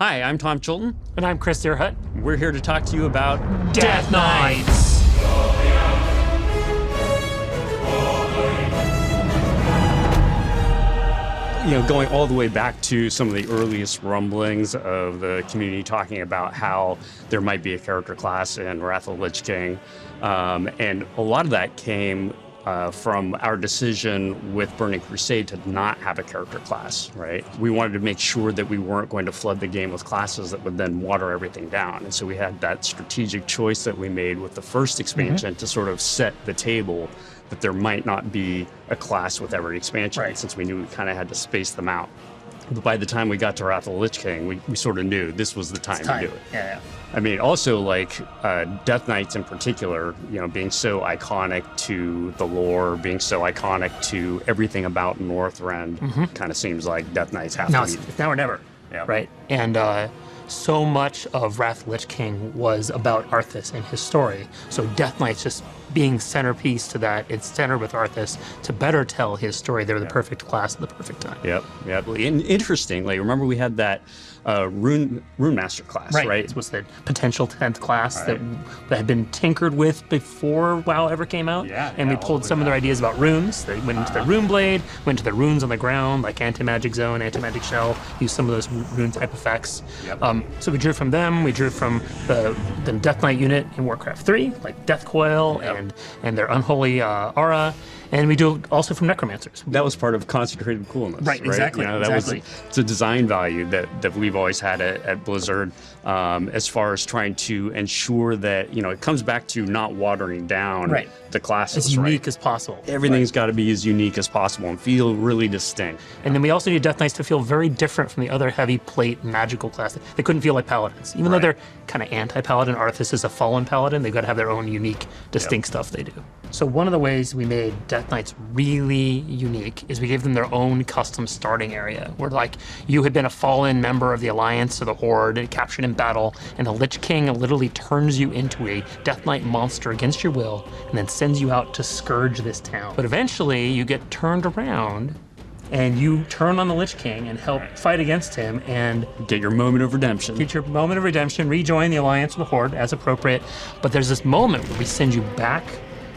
Hi, I'm Tom Chilton. And I'm Chris Earhut. We're here to talk to you about Death Knights! Going all the way back to some of the earliest rumblings of the community talking about how there might be a character class in Wrath of the Lich King. And a lot of that came from our decision with Burning Crusade to not have a character class, right? We wanted to make sure that we weren't going to flood the game with classes that would then water everything down. And so we had that strategic choice that we made with the first expansion to sort of set the table that there might not be a class with every expansion, since we knew we kind of had to space them out. But by the time we got to Wrath of the Lich King, we sort of knew this was the time to do it. Yeah. I mean, also like Death Knights in particular, being so iconic to the lore, being so iconic to everything about Northrend, kind of seems like Death Knights have to be. It's now or never, right? And so much of Wrath of the Lich King was about Arthas and his story. So Death Knights just being centerpiece to that, it's centered with Arthas to better tell his story. They were the perfect class at the perfect time. Yep. And interestingly, remember we had that Rune Master class, right? It was the potential 10th class that had been tinkered with before WoW ever came out. And we pulled some of their ideas about runes. They went into the Rune Blade, went to the runes on the ground, like Anti-Magic Zone, Anti-Magic Shell, used some of those rune type effects. So we drew from them. We drew from the Death Knight unit in Warcraft 3, like Death Coil and their Unholy Aura. And we do also from Necromancers. That was part of Concentrated Coolness, right? Exactly. It's a design value that we've always had at Blizzard, as far as trying to ensure that, it comes back to not watering down the classes. As unique as possible. Everything's got to be as unique as possible and feel really distinct. And then we also need Death Knights to feel very different from the other heavy plate magical classes. They couldn't feel like Paladins. Even though they're kind of anti-Paladin, Arthas is a fallen Paladin, they've got to have their own unique, distinct stuff they do. So one of the ways we made Death Knights really unique is we gave them their own custom starting area, where like you had been a fallen member of the Alliance or the Horde and captured in battle, and the Lich King literally turns you into a Death Knight monster against your will, and then sends you out to scourge this town. But eventually you get turned around and you turn on the Lich King and help fight against him and get your moment of redemption. Rejoin the Alliance or the Horde as appropriate. But there's this moment where we send you back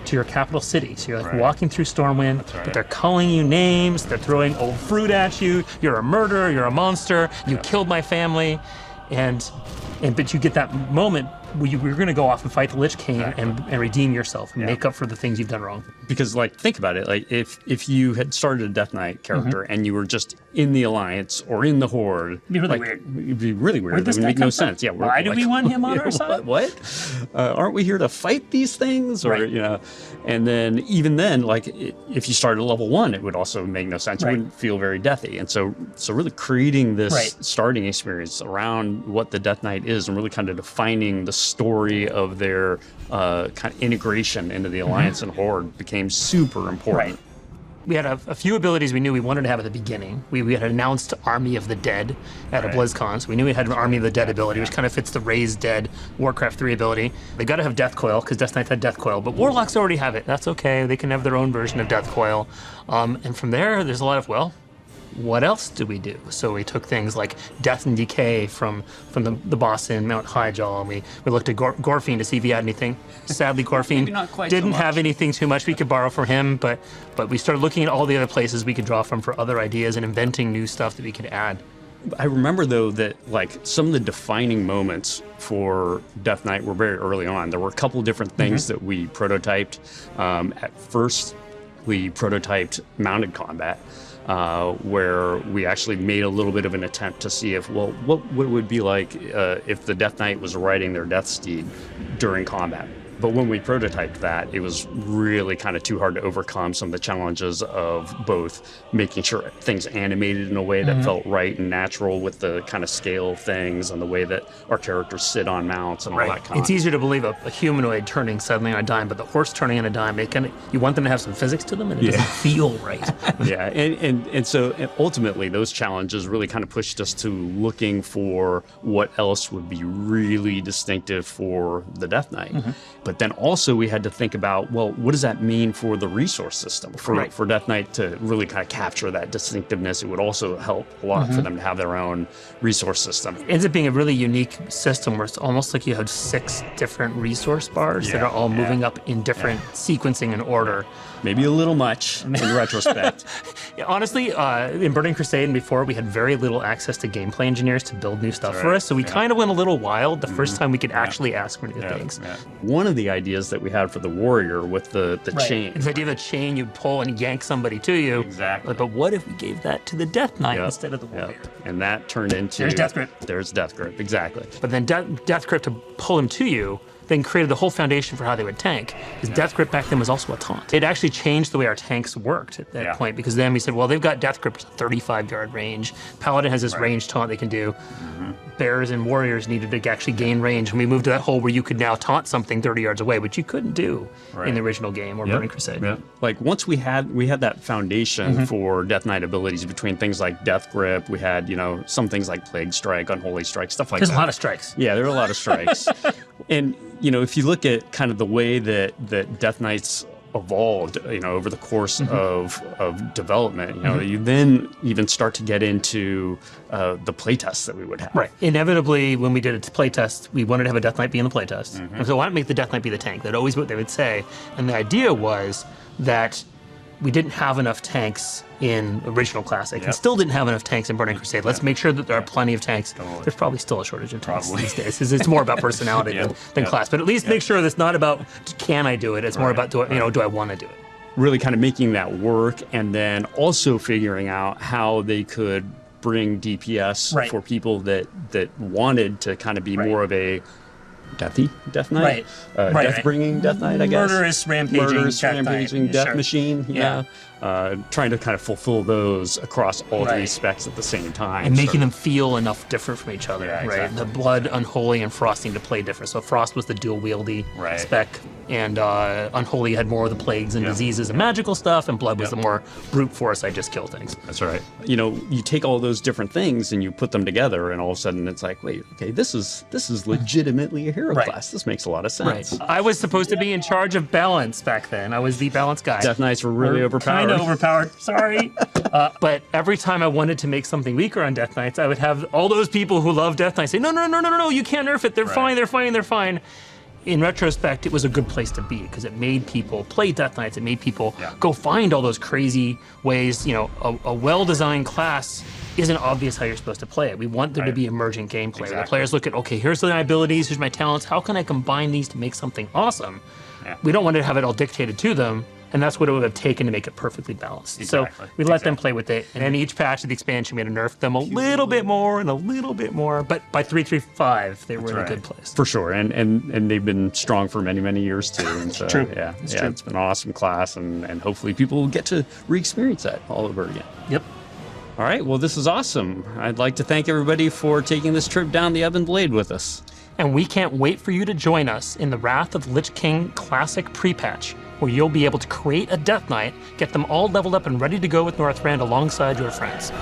to your capital city. So you're like walking through Stormwind, but they're calling you names, they're throwing old fruit at you, you're a murderer, you're a monster, you killed my family, but you get that moment where you're going to go off and fight the Lich King and redeem yourself and make up for the things you've done wrong. Because think about it, like if you had started a Death Knight character and you were just in the Alliance or in the Horde, it'd be really weird. It'd be really weird. It would make no sense. Yeah. Why do we want him on our side? What? Aren't we here to fight these things? Or and then even then, like if you started at level 1, it would also make no sense. It wouldn't feel very deathy. And so really creating this starting experience around what the Death Knight is and really kind of defining the story of their kind of integration into the Alliance and Horde became super important. We had a few abilities we knew we wanted to have at the beginning. We had announced Army of the Dead at a BlizzCon, so we knew we had an Army of the Dead ability, which kind of fits the Raised Dead Warcraft 3 ability. They got to have Death Coil, because Death Knights had Death Coil, but Warlocks already have it. That's okay. They can have their own version of Death Coil. And from there, there's a lot of, what else do we do? So we took things like Death and Decay from the boss in Mount Highjaw, and we looked at Gorfiend to see if he had anything. Sadly, Gorfiend didn't have anything too much we could borrow from him, but we started looking at all the other places we could draw from for other ideas and inventing new stuff that we could add. I remember, though, that some of the defining moments for Death Knight were very early on. There were a couple different things that we prototyped. At first, we prototyped mounted combat. Where we actually made a little bit of an attempt to see what it would be like if the Death Knight was riding their Death Steed during combat. But when we prototyped that, it was really kind of too hard to overcome some of the challenges of both making sure things animated in a way that felt right and natural with the kind of scale of things and the way that our characters sit on mounts and all that kind of stuff. It's easier to believe a humanoid turning suddenly on a dime, but the horse turning on a dime, you want them to have some physics to them, and it doesn't feel right. And so ultimately those challenges really kind of pushed us to looking for what else would be really distinctive for the Death Knight. But then also we had to think about, well, what does that mean for the resource system? For Death Knight to really kind of capture that distinctiveness, it would also help a lot for them to have their own resource system. It ends up being a really unique system where it's almost like you have 6 different resource bars that are all moving up in different sequencing and order. Maybe a little much in retrospect. Yeah, honestly, in Burning Crusade and before, we had very little access to gameplay engineers to build new stuff for us, so we kind of went a little wild the first time we could actually ask for new things. One of the ideas that we had for the warrior with the chain. It's the idea of a chain you pull and yank somebody to you. Exactly. But what if we gave that to the Death Knight instead of the warrior? And that turned into... There's Death Grip. There's Death Grip, exactly. But then Death Grip to pull him to you then created the whole foundation for how they would tank. Because Death Grip back then was also a taunt. It actually changed the way our tanks worked at that point, because then we said, well, they've got Death Grip at a 35-yard range. Paladin has this range taunt they can do. Bears and warriors needed to actually gain range, and we moved to that hole where you could now taunt something 30 yards away, which you couldn't do in the original game or Burning Crusade. Like once we had that foundation for Death Knight abilities between things like Death Grip, we had, some things like Plague Strike, Unholy Strike, stuff like that. There's a lot of strikes. Yeah, there are a lot of strikes. And if you look at kind of the way that Death Knights evolved, over the course of development, you then even start to get into the playtests that we would have. Right. Inevitably, when we did a playtest, we wanted to have a Death Knight be in the playtest. And so why not make the Death Knight be the tank? That's always what they would say. And the idea was that we didn't have enough tanks in original Classic and still didn't have enough tanks in Burning Crusade. Let's make sure that there are plenty of tanks. There's probably still a shortage of tanks these days. It's more about personality than class. But at least make sure that it's not about can I do it? It's more about do I want to do it? Really kind of making that work, and then also figuring out how they could bring DPS for people that wanted to kind of be more of a Death Knight? Death-bringing Death Knight, I guess. Murderous, rampaging Death Machine, trying to kind of fulfill those across all 3 specs at the same time. And making them feel enough different from each other, right? Exactly. The Blood, Unholy, and Frosting to play different. So Frost was the dual-wieldy spec, and Unholy had more of the plagues and diseases and magical stuff, and Blood was the more brute force, I just kill things. That's right. You take all those different things and you put them together, and all of a sudden it's like, wait, okay, this is legitimately a hero class. This makes a lot of sense. I was supposed to be in charge of balance back then. I was the balance guy. Death Knights were really overpowered. Kind of overpowered. Sorry. But every time I wanted to make something weaker on Death Knights, I would have all those people who love Death Knights say, no, you can't nerf it. They're fine. In retrospect, it was a good place to be because it made people play Death Knights. It made people go find all those crazy ways. A well-designed class isn't obvious how you're supposed to play it. We want there to be emergent gameplay. Where the players look at, okay, here's my abilities, here's my talents. How can I combine these to make something awesome? We don't want to have it all dictated to them. And that's what it would have taken to make it perfectly balanced. So we let them play with it. And then each patch of the expansion, we had to nerf them a little bit more and a little bit more. But by 3.3.5, they were in a good place. For sure. And they've been strong for many, many years too. And so, it's true. It's been an awesome class. And hopefully people will get to re-experience that all over again. Yep. All right. Well, this is awesome. I'd like to thank everybody for taking this trip down the Ebon Blade with us. And we can't wait for you to join us in the Wrath of the Lich King Classic pre-patch, where you'll be able to create a Death Knight, get them all leveled up and ready to go with Northrend alongside your friends.